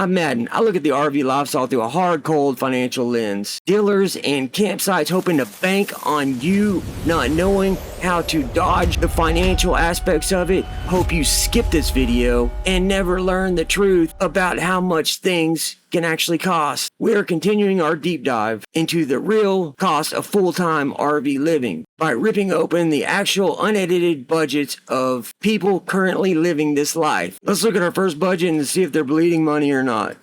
I'm Madden. I look at the RV lifestyle through a hard, cold financial lens. Dealers and campsites hoping to bank on you not knowing how to dodge the financial aspects of it. Hope you skip this video and never learn the truth about how much things can actually cost. We are continuing our deep dive into the real cost of full-time RV living by ripping open the actual unedited budgets of people currently living this life. Let's look at our first budget and see if they're bleeding money or not.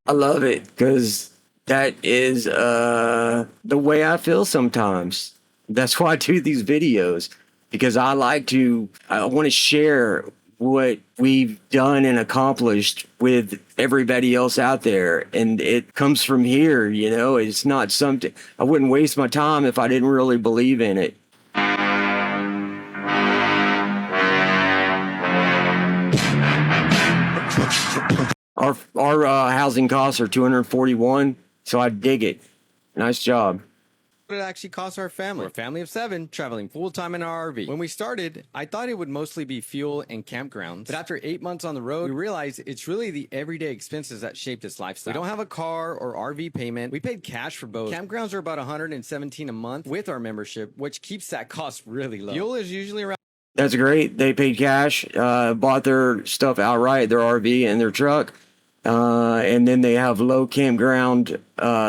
I love it because that is the way I feel sometimes. That's why I do these videos, because I want to share what we've done and accomplished with everybody else out there. And it comes from here, you know, it's not something, I wouldn't waste my time if I didn't really believe in it. Our housing costs are $241, so I dig it. Nice job. What it actually costs our family. We're a family of 7 traveling full-time in our RV. When we started, I thought it would mostly be fuel and campgrounds. But after 8 months on the road, we realized it's really the everyday expenses that shape this lifestyle. We don't have a car or RV payment. We paid cash for both. Campgrounds are about $117 a month with our membership, which keeps that cost really low. Fuel is usually around... That's great. They paid cash, bought their stuff outright, their RV and their truck. And then they have low campground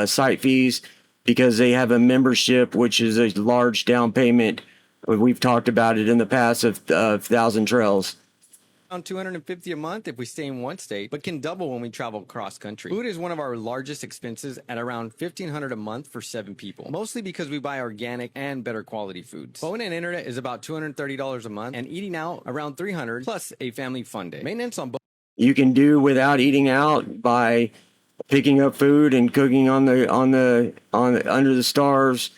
site fees because they have a membership, which is a large down payment. We've talked about it in the past of 1,000 Trails. Around $250 a month if we stay in one state, but can double when we travel cross country. Food is one of our largest expenses at around $1,500 a month for 7 people, mostly because we buy organic and better quality foods. Phone and internet is about $230 a month, and eating out around $300 plus a family fun day. Maintenance on both. You can do without eating out by picking up food and cooking under the stars,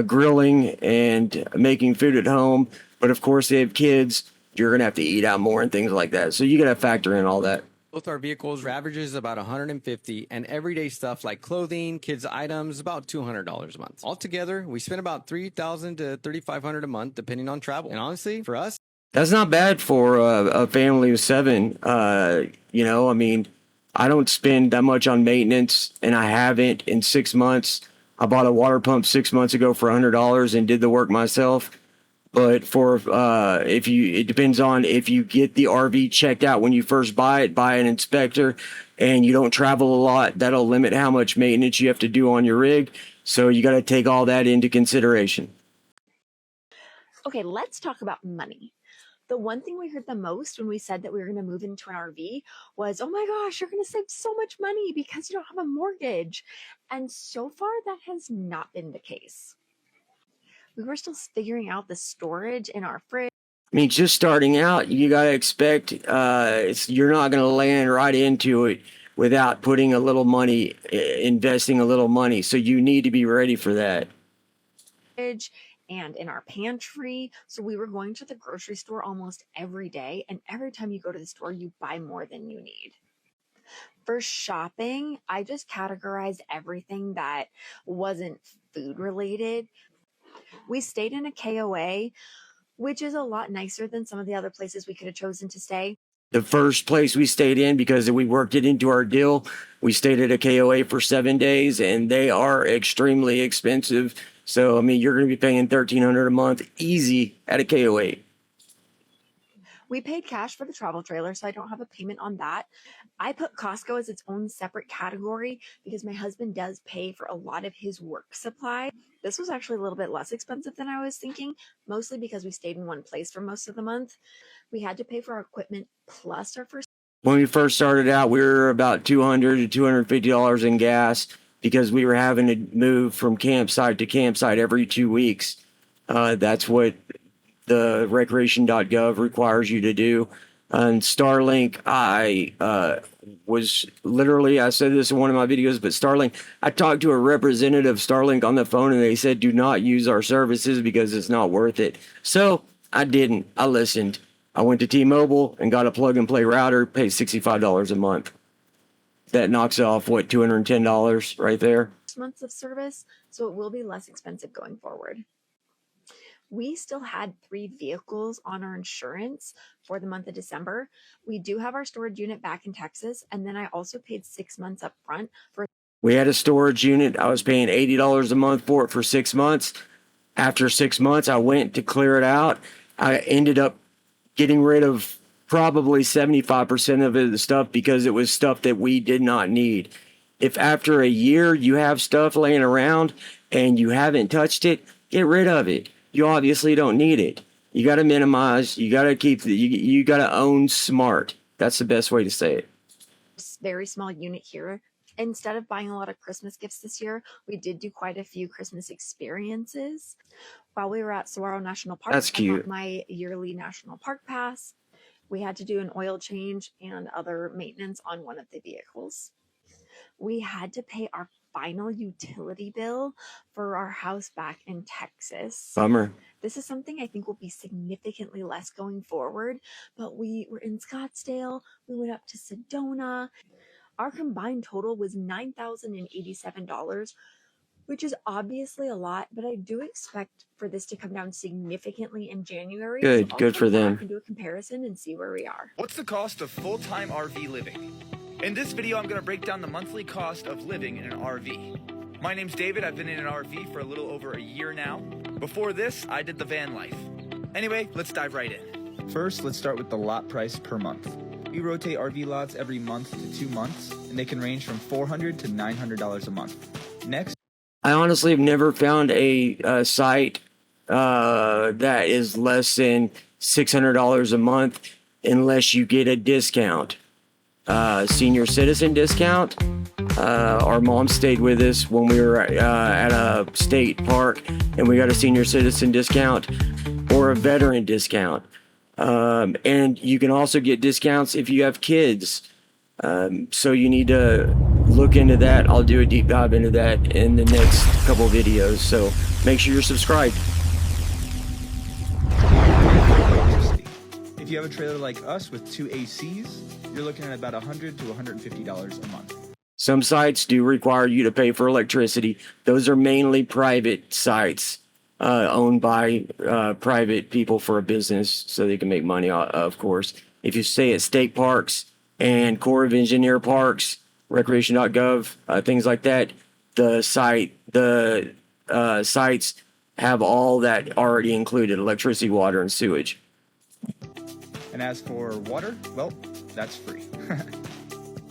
grilling and making food at home. But of course, they have kids. You're gonna have to eat out more and things like that. So you gotta factor in all that. Both our vehicles averages about $150, and everyday stuff like clothing, kids items, about $200 a month. Altogether, we spend about $3,000 to $3,500 a month, depending on travel. And honestly, for us, that's not bad for a family of 7. You know, I mean, I don't spend that much on maintenance, and I haven't in 6 months. I bought a water pump 6 months ago for $100 and did the work myself. But for it depends on if you get the RV checked out when you first buy it by an inspector, and you don't travel a lot. That'll limit how much maintenance you have to do on your rig. So you got to take all that into consideration. Okay, let's talk about money. The one thing we heard the most when we said that we were going to move into an RV was, oh my gosh, you're going to save so much money because you don't have a mortgage. And so far, that has not been the case. We were still figuring out the storage in our fridge. I mean, just starting out, you got to expect you're not going to land right into it without putting a little money, investing a little money. So you need to be ready for that. And in our pantry. So we were going to the grocery store almost every day. And every time you go to the store, you buy more than you need. For shopping, I just categorized everything that wasn't food related. We stayed in a KOA, which is a lot nicer than some of the other places we could have chosen to stay. The first place we stayed in, because we worked it into our deal, we stayed at a KOA for 7 days, and they are extremely expensive. So, I mean, you're going to be paying $1,300 a month easy at a KOA. We paid cash for the travel trailer, so I don't have a payment on that. I put Costco as its own separate category because my husband does pay for a lot of his work supply. This was actually a little bit less expensive than I was thinking, mostly because we stayed in one place for most of the month. We had to pay for our equipment plus our first. When we first started out, we were about $200 to $250 in gas because we were having to move from campsite to campsite every 2 weeks. That's what the recreation.gov requires you to do. And Starlink, I said this in one of my videos, but Starlink, I talked to a representative of Starlink on the phone, and they said, do not use our services because it's not worth it. So I didn't. I listened. I went to T-Mobile and got a plug-and-play router, paid $65 a month. That knocks off, what, $210 right there? first months of service, so it will be less expensive going forward. We still had 3 vehicles on our insurance for the month of December. We do have our storage unit back in Texas, and then I also paid 6 months up front for. We had a storage unit. I was paying $80 a month for it for 6 months. After 6 months, I went to clear it out. I ended up getting rid of probably 75% of the stuff because it was stuff that we did not need. If after a year you have stuff laying around and you haven't touched it, get rid of it. You obviously don't need it. You got to minimize. You got to you got to own smart. That's the best way to say it. Very small unit here. Instead of buying a lot of Christmas gifts this year, we did do quite a few Christmas experiences. While we were at Saguaro National Park, That's cute. I got my yearly national park pass. We had to do an oil change and other maintenance on one of the vehicles. We had to pay our final utility bill for our house back in Texas. Bummer. This is something I think will be significantly less going forward, but we were in Scottsdale. We went up to Sedona. Our combined total was $9,087, which is obviously a lot, but I do expect for this to come down significantly in January. Good, so good for them. I can do a comparison and see where we are. What's the cost of full-time RV living? In this video, I'm going to break down the monthly cost of living in an RV. My name's David. I've been in an RV for a little over a year now. Before this, I did the van life. Anyway, let's dive right in. First, let's start with the lot price per month. We rotate RV lots every month to 2 months, and they can range from $400 to $900 a month. Next, I honestly have never found a site that is less than $600 a month unless you get a discount. Senior citizen discount. Our mom stayed with us when we were at a state park, and we got a senior citizen discount or a veteran discount. And you can also get discounts if you have kids. So you need to look into that. I'll do a deep dive into that in the next couple videos. So make sure you're subscribed. if you have a trailer like us with 2 ACs, you're looking at about $100 to $150 a month. Some sites do require you to pay for electricity. Those are mainly private sites owned by private people for a business so they can make money, of course. If you stay at state parks and Corps of Engineer parks, recreation.gov, things like that, the sites have all that already included: electricity, water, and sewage. And as for water, well, that's free.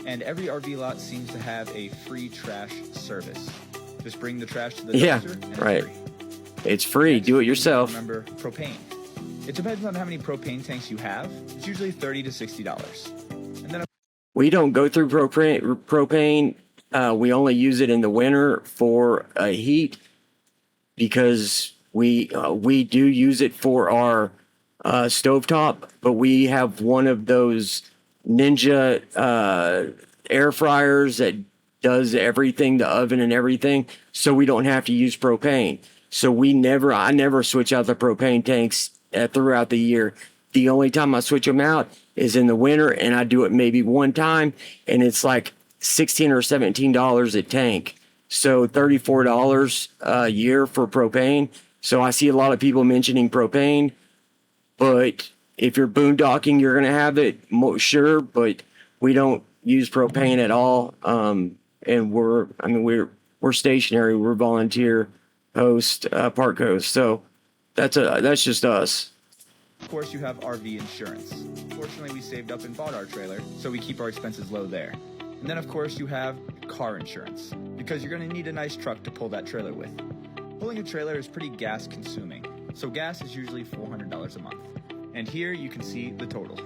And every RV lot seems to have a free trash service. Just bring the trash to the dumpster, and it's right. free. It's free. Next, Do it yourself. Remember, propane. It depends on how many propane tanks you have. It's usually $30 to $60. And then We don't go through propane. We only use it in the winter for heat because we do use it for our stovetop, but we have one of those Ninja air fryers that does everything, the oven and everything, so we don't have to use propane. So I never switch out the propane tanks throughout the year. The only time I switch them out is in the winter, and I do it maybe one time, and it's like $16 or $17 a tank. So $34 a year for propane. So I see a lot of people mentioning propane, but if you're boondocking, you're going to have it, sure, but we don't use propane at all. And we're stationary. We're volunteer host, park host. So that's just us. of course you have RV insurance. Fortunately, we saved up and bought our trailer, so we keep our expenses low there. And then of course you have car insurance, because you're going to need a nice truck to pull that trailer with. Pulling a trailer is pretty gas consuming, so gas is usually $400 a month. And here you can see the total.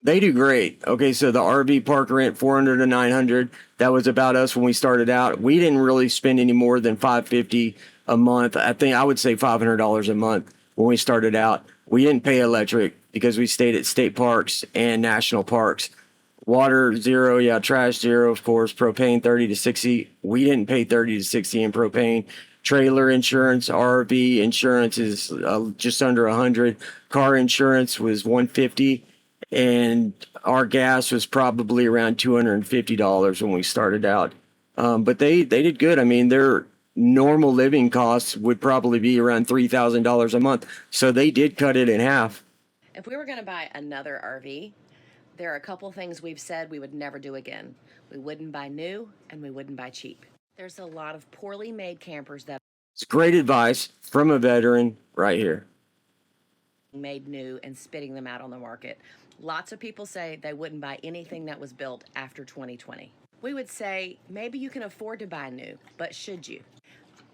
They do great. Okay, so the RV park rent, $400 to $900. That was about us when we started out. We didn't really spend any more than $550 a month. I would say $500 a month when we started out. We didn't pay electric because we stayed at state parks and national parks. Water, $0. Yeah, trash, $0, of course. Propane, $30 to $60. We didn't pay $30 to $60 in propane. Trailer insurance, RV insurance is just under $100. Car insurance was $150, and our gas was probably around $250 when we started out. But they did good. I mean, their normal living costs would probably be around $3,000 a month. So they did cut it in half. If we were going to buy another RV, there are a couple things we've said we would never do again. We wouldn't buy new, and we wouldn't buy cheap. There's a lot of poorly made campers that It's great advice from a veteran right here. made new and spitting them out on the market. Lots of people say they wouldn't buy anything that was built after 2020. We would say maybe you can afford to buy new, but should you?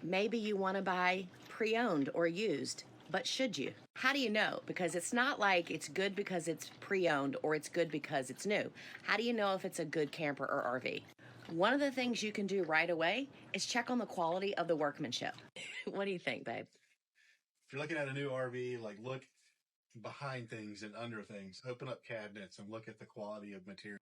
Maybe you want to buy pre-owned or used, but should you? How do you know? Because it's not like it's good because it's pre-owned or it's good because it's new. How do you know if it's a good camper or RV? One of the things you can do right away is check on the quality of the workmanship. What do you think, babe? If you're looking at a new RV, like look behind things and under things. Open up cabinets and look at the quality of material.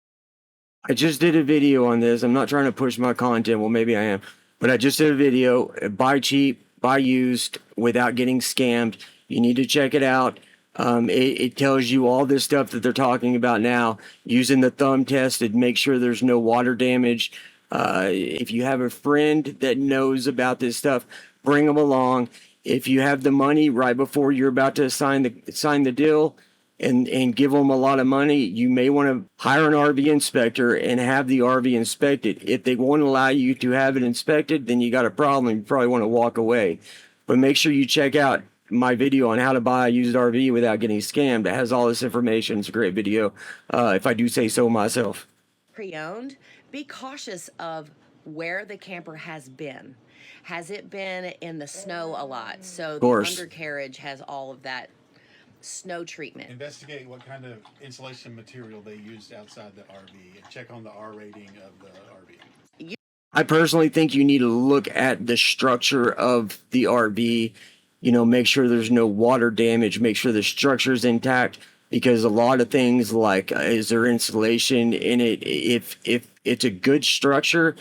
I just did a video on this. I'm not trying to push my content. Well, maybe I am. But I just did a video. Buy cheap, buy used without getting scammed. You need to check it out. It tells you all this stuff that they're talking about now. Using the thumb test to make sure there's no water damage. If you have a friend that knows about this stuff, bring them along. If you have the money right before you're about to sign the deal and give them a lot of money, you may want to hire an RV inspector and have the RV inspected. If they won't allow you to have it inspected, then you got a problem. You probably want to walk away. But make sure you check out my video on how to buy a used RV without getting scammed. It has all this information. It's a great video, if I do say so myself. Pre-owned, be cautious of where the camper has been. Has it been in the snow a lot? So the undercarriage has all of that snow treatment. Investigate what kind of insulation material they used outside the RV and check on the R rating of the RV. I personally think you need to look at the structure of the RV. You know, make sure there's no water damage, make sure the structure's intact, because a lot of things like, is there insulation in it? If it's a good structure,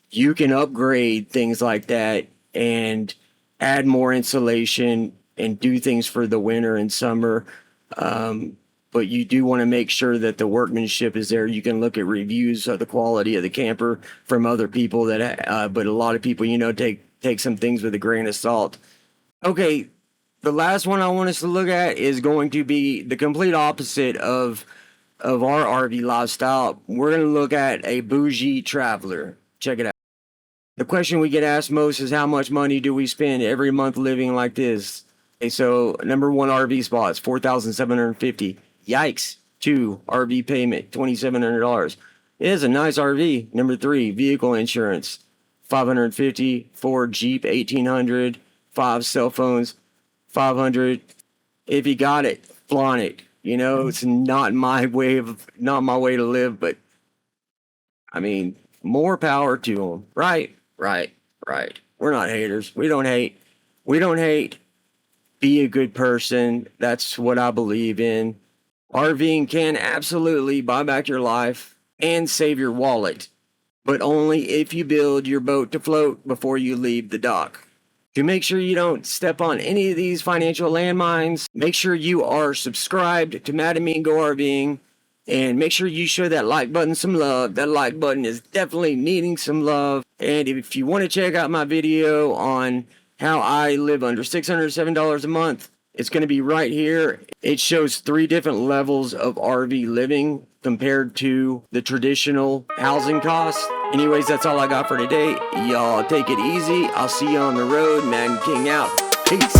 you can upgrade things like that and add more insulation and do things for the winter and summer. But you do want to make sure that the workmanship is there. You can look at reviews of the quality of the camper from other people that, but a lot of people, you know, take some things with a grain of salt. Okay, the last one I want us to look at is going to be the complete opposite of our RV lifestyle. We're going to look at a bougie traveler. Check it out. The question we get asked most is, how much money do we spend every month living like this? Okay, so number one RV spots, $4,750. Yikes. 2, RV payment, $2,700. It is a nice RV. Number 3, vehicle insurance, $550. 4, Jeep, $1,800. 5, cell phones, $500. If you got it, flaunt it. You know, it's not my way to live, but I mean, more power to them. Right. We're not haters. We don't hate. Be a good person. That's what I believe in. RVing can absolutely buy back your life and save your wallet, but only if you build your boat to float before you leave the dock. To make sure you don't step on any of these financial landmines, make sure you are subscribed to Matt and Me and Go RVing, and make sure you show that like button some love. That like button is definitely needing some love. And if you want to check out my video on how I live under $607 a month, it's going to be right here. It shows 3 different levels of RV living compared to the traditional housing costs. Anyways, that's all I got for today. Y'all take it easy. I'll see you on the road. Matt and King out. Peace.